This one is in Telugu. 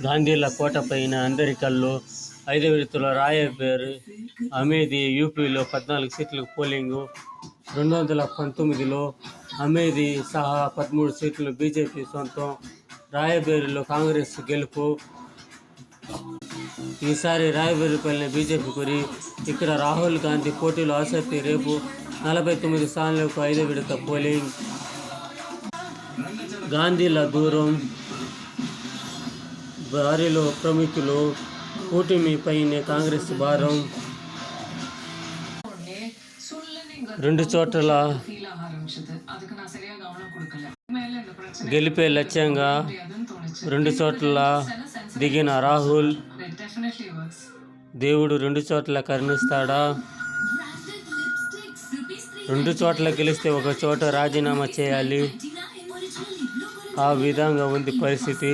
గాంధీల కోటపైన అందరి కళ్ళు. 5 విడతల రాయబేరు అమేథీ. యూపీలో 14 సీట్లకు పోలింగు. 2019లో అమేథీ సహా 13 సీట్లు బీజేపీ సొంతం. రాయబేరులో కాంగ్రెస్ గెలుపు. ఈసారి రాయబేరుపైనే బీజేపీ గురి. ఇక్కడ రాహుల్ గాంధీ పోటీలో ఆసక్తి. రేపు 49 స్థానాలకు 5 విడత పోలింగ్. గాంధీల దూరం. బరిలో ప్రముఖులు. కూటమిపైనే కాంగ్రెస్ భారం. 2 చోట్ల గెలిపే లక్ష్యంగా 2 చోట్ల దిగిన రాహుల్. దేవుడు 2 చోట్ల కరుణిస్తాడా? 2 చోట్ల గెలిస్తే 1 చోట రాజీనామా చేయాలి. ఆ విధంగా ఉంది పరిస్థితి.